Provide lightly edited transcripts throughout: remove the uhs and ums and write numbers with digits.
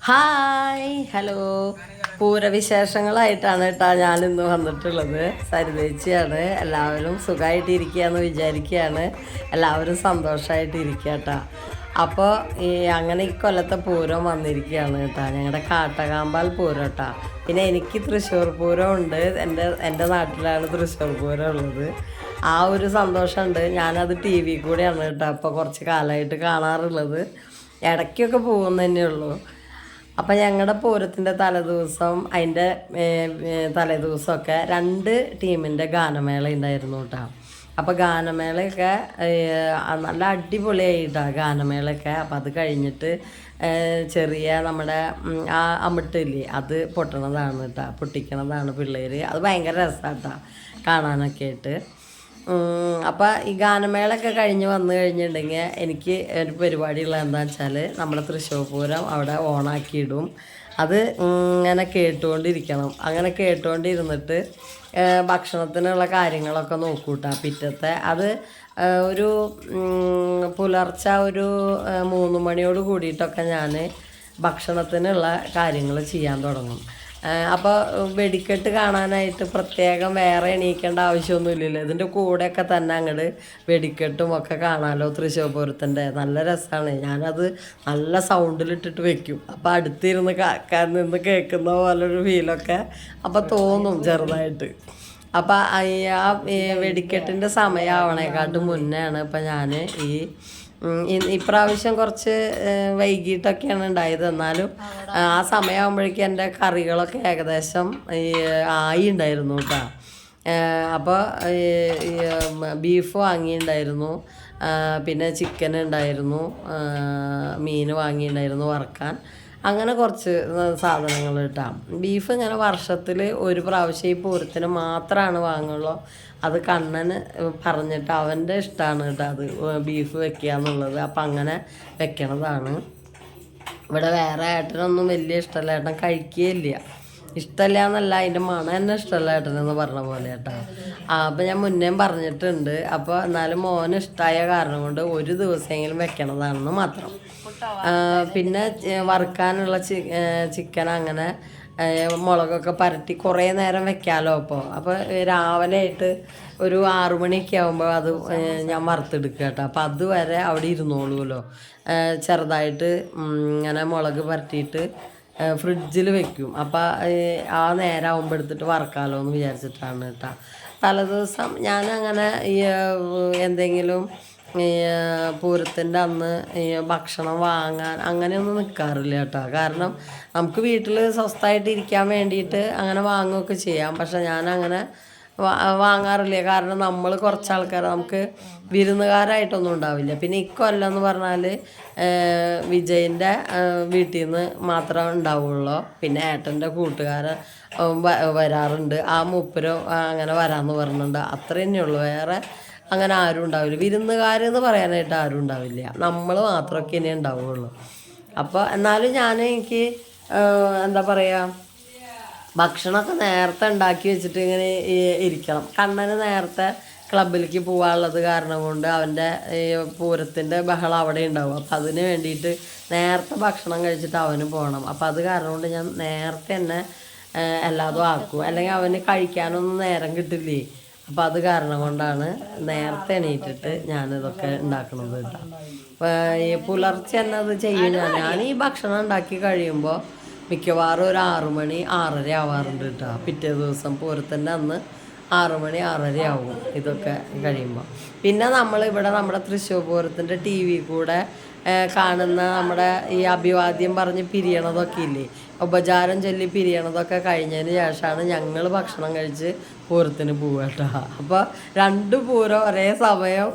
Hi hello പൂരവിശേഷങ്ങളായിട്ടാണ് കേട്ടോ ഞാനിന്ന് വന്നിട്ടുള്ളത്. സരിതേച്ചിയാണ്. എല്ലാവരും സുഖമായിട്ടിരിക്കുകയെന്ന് വിചാരിക്കുകയാണ്. എല്ലാവരും സന്തോഷമായിട്ടിരിക്കുക കേട്ടോ. അപ്പോൾ അങ്ങനെ ഈ കൊല്ലത്തെ പൂരം വന്നിരിക്കുകയാണ് കേട്ടോ. ഞങ്ങളുടെ കാട്ടകാമ്പാൽ പൂരം കേട്ടോ. പിന്നെ എനിക്ക് തൃശ്ശൂർ പൂരം ഉണ്ട്. എൻ്റെ നാട്ടിലാണ് തൃശ്ശൂർ പൂരം ഉള്ളത്. ആ ഒരു സന്തോഷമുണ്ട്. ഞാനത് ടി വി കൂടെയാണ് കേട്ടോ അപ്പോൾ കുറച്ച് കാലമായിട്ട് കാണാറുള്ളത്. ഇടയ്ക്കൊക്കെ പോകുന്ന തന്നെയുള്ളൂ. അപ്പം ഞങ്ങളുടെ പൂരത്തിൻ്റെ തലേദിവസം അതിൻ്റെ തലേദിവസമൊക്കെ രണ്ട് ടീമിൻ്റെ ഗാനമേള ഉണ്ടായിരുന്നു കേട്ടോ. അപ്പോൾ ഗാനമേളയൊക്കെ നല്ല അടിപൊളിയായിട്ടാണ് ഗാനമേളയൊക്കെ. അപ്പം അത് കഴിഞ്ഞിട്ട് ചെറിയ നമ്മുടെ ആ അമിട്ടില്ലേ അത് പൊട്ടണതാണ് കേട്ടോ, പൊട്ടിക്കണതാണ് പിള്ളേർ. അത് ഭയങ്കര രസമാണ് കേട്ടോ കാണാനൊക്കെ ആയിട്ട്. അപ്പോൾ ഈ ഗാനമേളൊക്കെ കഴിഞ്ഞ് വന്നു കഴിഞ്ഞിട്ടുണ്ടെങ്കിൽ എനിക്ക് ഒരു പരിപാടിയുള്ളത് എന്താണെന്ന് വെച്ചാൽ നമ്മുടെ തൃശ്ശൂർ പൂരം അവിടെ ഓണാക്കിയിടും. അത് ഇങ്ങനെ കേട്ടുകൊണ്ടിരിക്കണം. അങ്ങനെ കേട്ടുകൊണ്ടിരുന്നിട്ട് ഭക്ഷണത്തിനുള്ള കാര്യങ്ങളൊക്കെ നോക്കൂട്ടാ പിറ്റത്തെ. അത് ഒരു പുലർച്ചെ ഒരു 3 മണിയോട് കൂടിയിട്ടൊക്കെ ഞാൻ ഭക്ഷണത്തിനുള്ള കാര്യങ്ങൾ ചെയ്യാൻ തുടങ്ങും. അപ്പോൾ വെടിക്കെട്ട് കാണാനായിട്ട് പ്രത്യേകം വേറെ എണീക്കേണ്ട ആവശ്യമൊന്നുമില്ലല്ലോ. ഇതിൻ്റെ കൂടെയൊക്കെ തന്നെ അങ്ങോട്ട് വെടിക്കെട്ടും ഒക്കെ കാണാമല്ലോ തൃശ്ശൂർ പൂരത്തിൻ്റെ. നല്ല രസമാണ്. ഞാനത് നല്ല സൗണ്ടിലിട്ടിട്ട് വെക്കും. അപ്പോൾ അടുത്തിരുന്ന് നിന്ന് കേൾക്കുന്ന പോലൊരു ഫീലൊക്കെ അപ്പോൾ തോന്നും ചെറുതായിട്ട്. അപ്പോൾ ആ വെടിക്കെട്ടിൻ്റെ സമയമാവണേക്കാട്ട് മുന്നെയാണ് ഇപ്പം ഞാൻ ഇപ്രാവശ്യം കുറച്ച് വൈകിട്ടൊക്കെയാണ് ഉണ്ടായത്. എന്നാലും ആ സമയമാകുമ്പോഴേക്കും എൻ്റെ കറികളൊക്കെ ഏകദേശം ആയി ഉണ്ടായിരുന്നു കേട്ടോ. അപ്പോൾ ബീഫ് വാങ്ങിയിട്ടുണ്ടായിരുന്നു, പിന്നെ ചിക്കൻ ഉണ്ടായിരുന്നു, മീൻ വാങ്ങിയിട്ടുണ്ടായിരുന്നു വറുക്കാൻ. അങ്ങനെ കുറച്ച് സാധനങ്ങൾ കിട്ടാം. ബീഫ് ഇങ്ങനെ വർഷത്തിൽ ഒരു പ്രാവശ്യം ഈ പൂരത്തിന് മാത്രമാണ് വാങ്ങുള്ളൂ. അത് കണ്ണന് പറഞ്ഞിട്ട് അവൻ്റെ ഇഷ്ടമാണ് കേട്ടോ അത് ബീഫ് വെക്കുക എന്നുള്ളത്. അപ്പം അങ്ങനെ വെക്കണതാണ്. ഇവിടെ വേറെ ഏട്ടനൊന്നും വലിയ ഇഷ്ടമല്ല, ഏട്ടൻ കഴിക്കുകയില്ല. ഇഷ്ടമല്ല എന്നല്ല, അതിൻ്റെ മണം തന്നെ ഇഷ്ടമല്ല ഏട്ടനെന്ന് പറഞ്ഞ പോലെ കേട്ടോ. അപ്പം ഞാൻ മുന്നേ പറഞ്ഞിട്ടുണ്ട്. അപ്പോൾ എന്നാലും മോന് ഇഷ്ടമായ കാരണം കൊണ്ട് ഒരു ദിവസമെങ്കിലും വെക്കണതാണെന്ന് മാത്രം. പിന്നെ വറുക്കാനുള്ള ചിക്കൻ അങ്ങനെ മുളകൊക്കെ പരട്ടി കുറേ നേരം വെക്കാമല്ലോ. അപ്പോൾ രാവിലെ ആയിട്ട് ഒരു 6 മണിയൊക്കെ ആകുമ്പോൾ അത് ഞാൻ വറുത്തെടുക്കുക കേട്ടോ. അപ്പോൾ അതുവരെ അവിടെ ഇരുന്നോളൂല്ലോ. ചെറുതായിട്ട് ഇങ്ങനെ മുളക് പരട്ടിയിട്ട് ഫ്രിഡ്ജിൽ വെക്കും. അപ്പോൾ ആ നേരം ആകുമ്പോൾ എടുത്തിട്ട് വറുക്കാമല്ലോ എന്ന് വിചാരിച്ചിട്ടാണ് കേട്ടോ. തലേദിവസം ഞാനങ്ങനെ എന്തെങ്കിലും പൂരത്തിൻ്റെ അന്ന് ഭക്ഷണം വാങ്ങാൻ അങ്ങനെയൊന്നും നിൽക്കാറില്ല കേട്ടോ. കാരണം നമുക്ക് വീട്ടിൽ സ്വസ്ഥമായിട്ട് ഇരിക്കാൻ വേണ്ടിയിട്ട് അങ്ങനെ വാങ്ങുകയൊക്കെ ചെയ്യാം. പക്ഷെ ഞാനങ്ങനെ വാങ്ങാറില്ല. കാരണം നമ്മൾ കുറച്ച് ആൾക്കാർ നമുക്ക് വിരുന്നുകാരായിട്ടൊന്നും ഉണ്ടാവില്ല. പിന്നെ ഇക്കൊല്ലം എന്ന് പറഞ്ഞാൽ വിജയൻ്റെ വീട്ടിൽ നിന്ന് മാത്രമേ ഉണ്ടാവുള്ളൂ. പിന്നെ ഏട്ടൻ്റെ കൂട്ടുകാരൻ വരാറുണ്ട്. ആ മൂപ്പരും അങ്ങനെ വരാമെന്ന് പറഞ്ഞിട്ടുണ്ട്. അത്ര തന്നെയുള്ളൂ. വേറെ അങ്ങനെ ആരും ഉണ്ടാവില്ല. വിരുന്നുകാരെന്ന് പറയാനായിട്ട് ആരും ഉണ്ടാവില്ല. നമ്മൾ മാത്രമൊക്കെ ഇനി ഉണ്ടാവുകയുള്ളൂ. അപ്പോൾ എന്നാലും എനിക്ക് എന്താ പറയുക, ഭക്ഷണമൊക്കെ നേരത്തെ ഉണ്ടാക്കി വെച്ചിട്ട് ഇങ്ങനെ ഇരിക്കണം. കണ്ണന് നേരത്തെ ക്ലബിലേക്ക് പോകാനുള്ളത് കാരണം കൊണ്ട് അവൻ്റെ പൂരത്തിൻ്റെ ബഹളം അവിടെ ഉണ്ടാവും. അപ്പം അതിന് വേണ്ടിയിട്ട് നേരത്തെ ഭക്ഷണം കഴിച്ചിട്ട് അവന് പോകണം. അപ്പം അത് കാരണം കൊണ്ട് ഞാൻ നേരത്തെ തന്നെ എല്ലാതും ആക്കും. അല്ലെങ്കിൽ അവന് കഴിക്കാനൊന്നും നേരം കിട്ടില്ലേ. അപ്പം അത് കാരണം കൊണ്ടാണ് നേരത്തെ എണീറ്റിട്ട് ഞാനിതൊക്കെ ഉണ്ടാക്കണത് കേട്ടോ. പുലർച്ചെ തന്നെ അത് ചെയ്യും. ഞാൻ ഈ ഭക്ഷണം ഉണ്ടാക്കി കഴിയുമ്പോൾ മിക്കവാറും ഒരു 6 മണി 6:30 ആവാറുണ്ട് കേട്ടോ. പിറ്റേ ദിവസം പൂരത്തിൻ്റെ അന്ന് 6 മണി 6:30 ആവും ഇതൊക്കെ കഴിയുമ്പോൾ. പിന്നെ നമ്മളിവിടെ നമ്മുടെ തൃശ്ശൂർ പൂരത്തിൻ്റെ ടി വി കൂടെ കാണുന്ന നമ്മുടെ ഈ അഭിവാദ്യം പറഞ്ഞ് പിരിയണതൊക്കെ ഇല്ലേ, ഉപചാരം ചൊല്ലി പിരിയണതൊക്കെ കഴിഞ്ഞതിന് ശേഷമാണ് ഞങ്ങൾ ഭക്ഷണം കഴിച്ച് പൂരത്തിന് പോവുക കേട്ടോ. അപ്പോൾ 2 പൂരം ഒരേ സമയം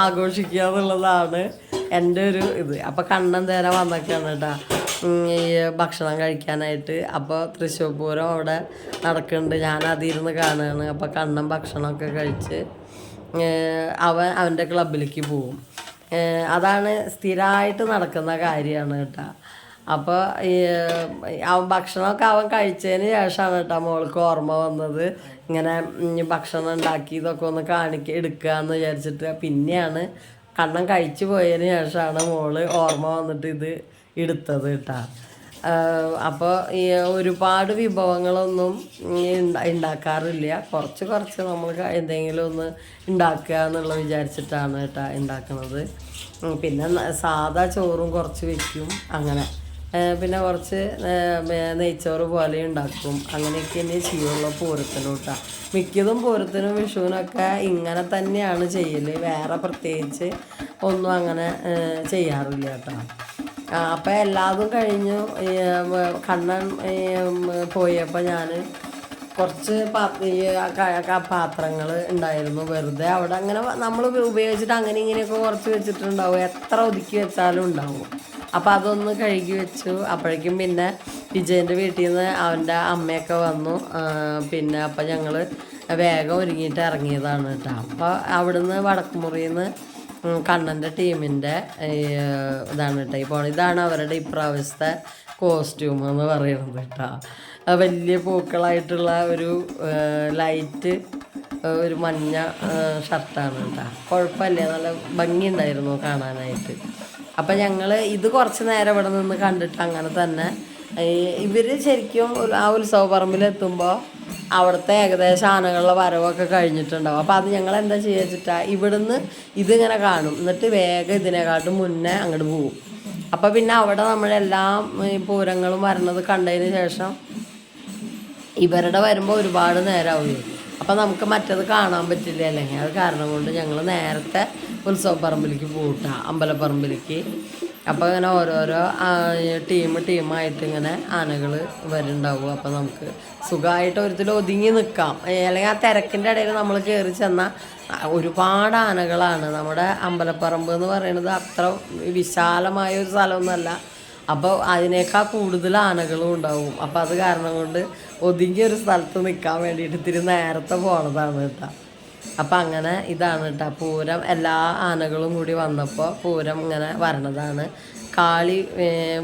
ആഘോഷിക്കുക എന്നുള്ളതാണ് എൻ്റെ ഒരു ഇത്. അപ്പോൾ കണ്ണൻ നേരെ വന്നൊക്കെയാണ് കേട്ടോ ഈ ഭക്ഷണം കഴിക്കാനായിട്ട്. അപ്പോൾ തൃശ്ശൂർ പൂരം അവിടെ നടക്കുന്നുണ്ട്. ഞാൻ അതിരുന്ന് കാണുകയാണ്. അപ്പോൾ കണ്ണൻ ഭക്ഷണമൊക്കെ കഴിച്ച് അവൻ്റെ ക്ലബിലേക്ക് പോവും. അതാണ് സ്ഥിരമായിട്ട് നടക്കുന്ന കാര്യമാണ് കേട്ടോ. അപ്പോൾ ഭക്ഷണമൊക്കെ അവൻ കഴിച്ചതിന് ശേഷമാണ് കേട്ടോ മോൾക്ക് ഓർമ്മ വന്നത്. ഇങ്ങനെ ഭക്ഷണം ഉണ്ടാക്കി ഇതൊക്കെ ഒന്ന് എടുക്കുക എന്ന് വിചാരിച്ചിട്ട്. പിന്നെയാണ് കണ്ണൻ കഴിച്ചു പോയതിന് ശേഷമാണ് മോള് ഓർമ്മ വന്നിട്ട് ഇത് എടുത്തത് കേട്ടോ. അപ്പോൾ ഈ ഒരുപാട് വിഭവങ്ങളൊന്നും ഉണ്ടാക്കാറില്ല. കുറച്ച് നമ്മൾ എന്തെങ്കിലും ഒന്ന് ഉണ്ടാക്കുക എന്നുള്ള വിചാരിച്ചിട്ടാണ് കേട്ടോ ഉണ്ടാക്കുന്നത്. പിന്നെ സാധാ ചോറും കുറച്ച് വയ്ക്കും അങ്ങനെ. പിന്നെ കുറച്ച് നെയ്ച്ചോറ് പോലെ ഉണ്ടാക്കും. അങ്ങനെയൊക്കെ തന്നെ ചെയ്യുള്ളൂ പൂരത്തിനും കേട്ടോ. മിക്കതും പൂരത്തിനും വിഷുവിനൊക്കെ ഇങ്ങനെ തന്നെയാണ് ചെയ്യൽ. വേറെ പ്രത്യേകിച്ച് ഒന്നും അങ്ങനെ ചെയ്യാറില്ല കേട്ടോ. അപ്പം എല്ലാതും കഴിഞ്ഞു. കണ്ണൻ പോയപ്പോൾ ഞാൻ കുറച്ച് പാത്രങ്ങൾ ഉണ്ടായിരുന്നു വെറുതെ അവിടെ. അങ്ങനെ നമ്മൾ ഉപയോഗിച്ചിട്ട് അങ്ങനെ ഇങ്ങനെയൊക്കെ കുറച്ച് വെച്ചിട്ടുണ്ടാവും. എത്ര ഒതുക്കി വെച്ചാലും ഉണ്ടാവും. അപ്പോൾ അതൊന്ന് കഴുകി വെച്ചു. അപ്പോഴേക്കും പിന്നെ വിജയൻ്റെ വീട്ടിൽ നിന്ന് അവൻ്റെ അമ്മയൊക്കെ വന്നു. പിന്നെ അപ്പം ഞങ്ങൾ വേഗം ഒരുങ്ങിയിട്ട് ഇറങ്ങിയതാണ് കേട്ടോ. അപ്പോൾ അവിടുന്ന് വടക്കുമുറിയിൽ നിന്ന് കണ്ണൻ്റെ ടീമിൻ്റെ ഇതാണ് കേട്ടോ ഇപ്പോൾ. ഇതാണ് അവരുടെ ഇപ്രാവശ്യത്തെ കോസ്റ്റ്യൂം എന്ന് പറയുന്നത് കേട്ടോ. വലിയ പൂക്കളായിട്ടുള്ള ഒരു ലൈറ്റ് ഒരു മഞ്ഞ ഷർട്ടാണ് കേട്ടോ. കുഴപ്പമില്ല, നല്ല ഭംഗിയുണ്ടായിരുന്നു കാണാനായിട്ട്. അപ്പം ഞങ്ങൾ ഇത് കുറച്ച് നേരം ഇവിടെ നിന്ന് കണ്ടിട്ട് അങ്ങനെ തന്നെ ഇവർ ശരിക്കും ആ ഉത്സവ പറമ്പിലെത്തുമ്പോൾ അവിടുത്തെ ഏകദേശം ആനകളുടെ വരവൊക്കെ കഴിഞ്ഞിട്ടുണ്ടാവും. അപ്പോൾ അത് ഞങ്ങൾ എന്താ ചെയ്യുക വെച്ചിട്ടാണ് ഇവിടുന്ന് ഇതിങ്ങനെ കാണും, എന്നിട്ട് വേഗം ഇതിനെക്കാട്ടും മുന്നേ അങ്ങോട്ട് പോകും. അപ്പോൾ പിന്നെ അവിടെ നമ്മളെല്ലാം പൂരങ്ങളും വരണത് കണ്ടതിന് ശേഷം ഇവരുടെ വരുമ്പോൾ ഒരുപാട് നേരമാവുകയും അപ്പോൾ നമുക്ക് മറ്റത് കാണാൻ പറ്റില്ല. അല്ലെങ്കിൽ അത് കാരണം കൊണ്ട് ഞങ്ങൾ നേരത്തെ ഉത്സവപ്പറമ്പിലേക്ക് പോകട്ടാ, അമ്പലപ്പറമ്പിലേക്ക്. അപ്പോൾ ഇങ്ങനെ ഓരോരോ ടീമായിട്ട് ഇങ്ങനെ ആനകൾ വരുന്നുണ്ടാവും. അപ്പോൾ നമുക്ക് സുഖമായിട്ട് ഒരിക്കൽ ഒതുങ്ങി നിൽക്കാം. അല്ലെങ്കിൽ ആ തിരക്കിൻ്റെ ഇടയിൽ നമ്മൾ കയറി ചെന്നാൽ ഒരുപാട് ആനകളാണ്. നമ്മുടെ അമ്പലപ്പറമ്പ് എന്ന് പറയുന്നത് അത്ര വിശാലമായ ഒരു സ്ഥലമൊന്നുമല്ല. അപ്പോൾ അതിനേക്കാൾ കൂടുതൽ ആനകളും ഉണ്ടാവും. അപ്പോൾ അത് കാരണം കൊണ്ട് ഒതുങ്ങിയൊരു സ്ഥലത്ത് നിൽക്കാൻ വേണ്ടിയിട്ട് ഇത്തിരി നേരത്തെ പോണതാണ് കേട്ടോ. അപ്പം അങ്ങനെ ഇതാണ് കേട്ടോ പൂരം. എല്ലാ ആനകളും കൂടി വന്നപ്പോൾ പൂരം ഇങ്ങനെ വരണതാണ്. കാളി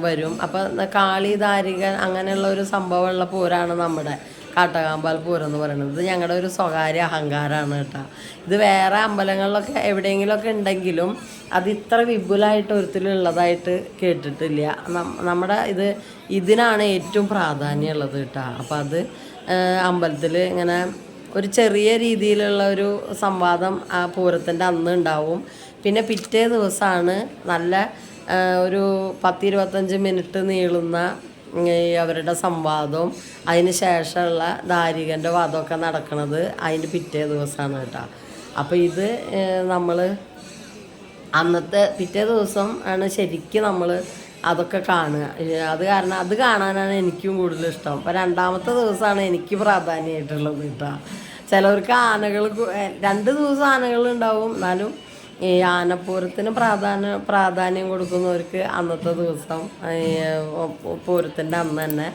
വരും. അപ്പം കാളി ദാരിക അങ്ങനെയുള്ള ഒരു സംഭവമുള്ള പൂരമാണ് നമ്മുടെ കാട്ടകാമ്പാൽ പൂരം എന്ന് പറയുന്നത്. ഇത് ഞങ്ങളുടെ ഒരു സ്വകാര്യ അഹങ്കാരമാണ് കേട്ടോ. ഇത് വേറെ അമ്പലങ്ങളിലൊക്കെ എവിടെയെങ്കിലുമൊക്കെ ഉണ്ടെങ്കിലും അത് ഇത്ര വിപുലമായിട്ട് ഒരിക്കലുള്ളതായിട്ട് കേട്ടിട്ടില്ല. നമ്മുടെ ഇതിനാണ് ഏറ്റവും പ്രാധാന്യമുള്ളത് കേട്ടോ. അപ്പോൾ അത് അമ്പലത്തിൽ ഇങ്ങനെ ഒരു ചെറിയ രീതിയിലുള്ള ഒരു സംവാദം ആ പൂരത്തിൻ്റെ അന്ന് ഉണ്ടാവും. പിന്നെ പിറ്റേ ദിവസമാണ് നല്ല ഒരു 10-25 മിനിറ്റ് നീളുന്ന അവരുടെ സംവാദവും അതിന് ശേഷമുള്ള ദാരികൻ്റെ വാദമൊക്കെ നടക്കുന്നത് അതിൻ്റെ പിറ്റേ ദിവസമാണ് കേട്ടോ. അപ്പോൾ ഇത് നമ്മൾ അന്നത്തെ പിറ്റേ ദിവസം ആണ് ശരിക്കും നമ്മൾ അതൊക്കെ കാണുക. അത് കാരണം അത് കാണാനാണ് എനിക്കും കൂടുതൽ ഇഷ്ടം. അപ്പോൾ രണ്ടാമത്തെ ദിവസമാണ് എനിക്ക് പ്രാധാന്യമായിട്ടുള്ളത് കേട്ടോ. ചിലവർക്ക് ആനകൾ 2 ദിവസം ആനകളുണ്ടാവും, എന്നാലും ഈ ആനപ്പൂരത്തിന് പ്രാധാന്യം കൊടുക്കുന്നവർക്ക് അന്നത്തെ ദിവസം പൂരത്തിൻ്റെ അന്ന് തന്നെ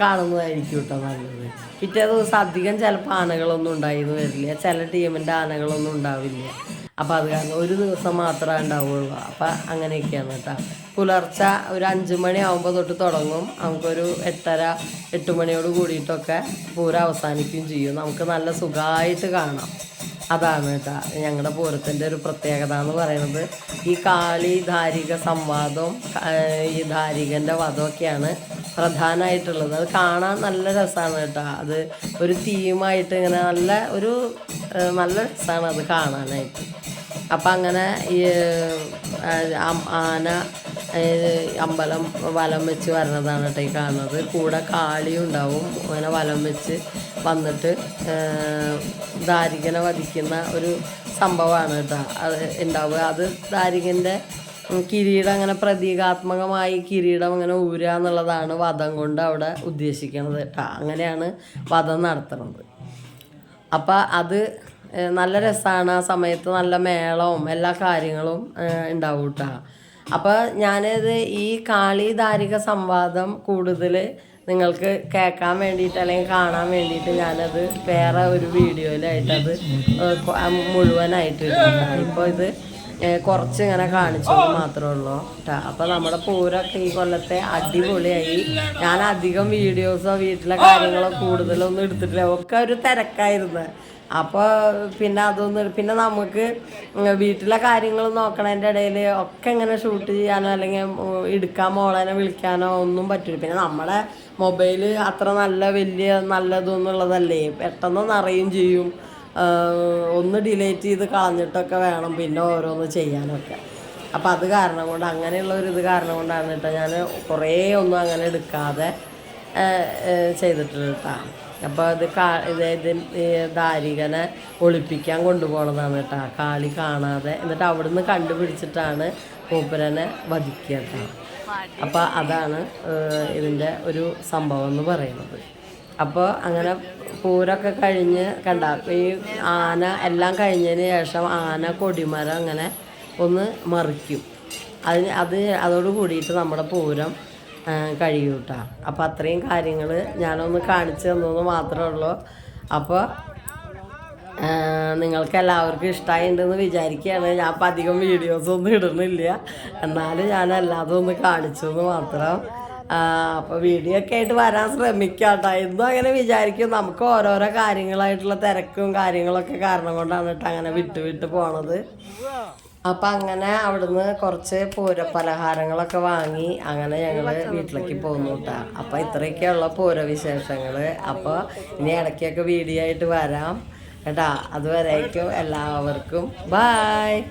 കാണുന്നതായിരിക്കും കേട്ടോ നല്ലത്. പിറ്റേ ദിവസം അധികം ചിലപ്പോൾ ആനകളൊന്നും ഉണ്ടായിരുന്നു വരില്ല, ചില ടീമിൻ്റെ ആനകളൊന്നും ഉണ്ടാവില്ല. അപ്പോൾ അത് കാരണം ഒരു ദിവസം മാത്രമേ ഉണ്ടാവുള്ളൂ. അപ്പം അങ്ങനെയൊക്കെയാണ് കേട്ടോ. പുലർച്ചെ ഒരു 5 മണി ആകുമ്പോൾ തൊട്ട് തുടങ്ങും. നമുക്കൊരു 8:30-8 മണിയോട് കൂടിയിട്ടൊക്കെ പൂരം അവസാനിക്കുകയും ചെയ്യും. നമുക്ക് നല്ല സുഖമായിട്ട് കാണാം. അതാണ് കേട്ടോ ഞങ്ങളുടെ പൂരത്തിൻ്റെ ഒരു പ്രത്യേകത എന്ന് പറയുന്നത്. ഈ കാളി ധാരിക സംവാദവും ഈ ധാരികൻ്റെ വധമൊക്കെയാണ് പ്രധാനമായിട്ടുള്ളത്. അത് കാണാൻ നല്ല രസമാണ് കേട്ടോ. അത് ഒരു തീമായിട്ട് ഇങ്ങനെ നല്ല രസമാണ് അത് കാണാനായിട്ട്. അപ്പം അങ്ങനെ ഈ ആന അമ്പലം വലം വെച്ച് വരണതാണ് കേട്ടോ ഈ കാണുന്നത്. കൂടെ കാളിയും ഉണ്ടാവും. അങ്ങനെ വലം വെച്ച് വന്നിട്ട് ദാരികനെ വധിക്കുന്ന ഒരു സംഭവമാണ് കേട്ടോ അത് ഉണ്ടാവുക. അത് ദാരികൻ്റെ കിരീടം അങ്ങനെ പ്രതീകാത്മകമായി കിരീടം അങ്ങനെ ഊരുക എന്നുള്ളതാണ് വധം കൊണ്ട് അവിടെ ഉദ്ദേശിക്കുന്നത് കേട്ടോ. അങ്ങനെയാണ് വധം നടത്തുന്നത്. അപ്പം അത് നല്ല രസമാണ്. ആ സമയത്ത് നല്ല മേളവും എല്ലാ കാര്യങ്ങളും ഉണ്ടാവും കേട്ടോ. അപ്പോൾ ഞാനത് ഈ കാളി ധാരിക സംവാദം കൂടുതൽ നിങ്ങൾക്ക് കേൾക്കാൻ വേണ്ടിയിട്ട് അല്ലെങ്കിൽ കാണാൻ വേണ്ടിയിട്ട് ഞാനത് വേറെ ഒരു വീഡിയോയിലായിട്ടത് മുഴുവനായിട്ട് ഇടും. ഇപ്പോൾ ഇത് കുറച്ച് ഇങ്ങനെ കാണിച്ചത് മാത്രമേ ഉള്ളൂ കേട്ടോ. അപ്പോൾ നമ്മുടെ പൂരമൊക്കെ ഈ കൊല്ലത്തെ അടിപൊളിയായി. ഞാൻ അധികം വീഡിയോസോ വീട്ടിലെ കാര്യങ്ങളോ കൂടുതലൊന്നും എടുത്തിട്ടില്ല, ഒക്കെ ഒരു തിരക്കായിരുന്നു. അപ്പോൾ പിന്നെ പിന്നെ നമുക്ക് വീട്ടിലെ കാര്യങ്ങൾ നോക്കണതിൻ്റെ ഇടയിൽ ഒക്കെ ഇങ്ങനെ ഷൂട്ട് ചെയ്യാനോ അല്ലെങ്കിൽ എടുക്കാൻ മോളേനെ വിളിക്കാനോ ഒന്നും പറ്റില്ല. പിന്നെ നമ്മുടെ മൊബൈൽ അത്ര നല്ലതൊന്നുള്ളതല്ലേ, പെട്ടെന്ന് അറിയും ചെയ്യും. ഒന്ന് ഡിലീറ്റ് ചെയ്ത് കളഞ്ഞിട്ടൊക്കെ വേണം പിന്നെ ഓരോന്ന് ചെയ്യാനൊക്കെ. അപ്പം അത് കാരണം കൊണ്ട്, അങ്ങനെയുള്ള ഒരു ഇത് കാരണം കൊണ്ടാണ് കേട്ടോ ഞാൻ കുറേ ഒന്നും അങ്ങനെ എടുക്കാതെ ചെയ്തിട്ടുള്ളത് കേട്ടോ. അപ്പോൾ ദാരികനെ ഒളിപ്പിക്കാൻ കൊണ്ടുപോകണതാണ് കേട്ടോ, കാളി കാണാതെ. എന്നിട്ട് അവിടുന്ന് കണ്ടുപിടിച്ചിട്ടാണ് മൂപ്പരനെ വധിക്കുക കേട്ടോ. അപ്പോൾ അതാണ് ഇതിൻ്റെ ഒരു സംഭവം എന്ന് പറയുന്നത്. അപ്പോൾ അങ്ങനെ പൂരമൊക്കെ കഴിഞ്ഞ് കണ്ട ഈ ആന എല്ലാം കഴിഞ്ഞതിന് ശേഷം ആന കൊടിമരം അങ്ങനെ ഒന്ന് മറിക്കും. അതോട് കൂടിയിട്ട് നമ്മുടെ പൂരം കഴിയും കേട്ടോ. അപ്പോൾ അത്രയും കാര്യങ്ങൾ ഞാനൊന്ന് കാണിച്ചു തന്നത് മാത്രമേ ഉള്ളൂ. അപ്പോൾ നിങ്ങൾക്ക് എല്ലാവർക്കും ഇഷ്ടമായിട്ടുണ്ടെന്ന് വിചാരിക്കുകയാണ്. ഞാൻ അപ്പം അധികം വീഡിയോസൊന്നും ഇടുന്നില്ല, എന്നാലും ഞാൻ എല്ലാതും ഒന്ന് കാണിച്ചു എന്ന് മാത്രം. അപ്പോൾ വീഡിയോ ഒക്കെ ആയിട്ട് വരാൻ ശ്രമിക്കാം കേട്ടോ. എന്നും അങ്ങനെ വിചാരിക്കും, നമുക്ക് ഓരോരോ കാര്യങ്ങളായിട്ടുള്ള തിരക്കും കാര്യങ്ങളൊക്കെ കാരണം കൊണ്ടാണ് കേട്ടോ അങ്ങനെ വിട്ട് പോണത്. അപ്പം അങ്ങനെ അവിടുന്ന് കുറച്ച് പൂരപ്പലഹാരങ്ങളൊക്കെ വാങ്ങി അങ്ങനെ ഞങ്ങൾ വീട്ടിലേക്ക് പോന്നു കേട്ടോ. അപ്പോൾ ഇത്രയൊക്കെയുള്ള പൂരവിശേഷങ്ങൾ. അപ്പോൾ ഇനി ഇടയ്ക്കൊക്കെ വീഡിയോ ആയിട്ട് വരാം കേട്ടോ. അതുവരേക്കും എല്ലാവർക്കും ബായ്.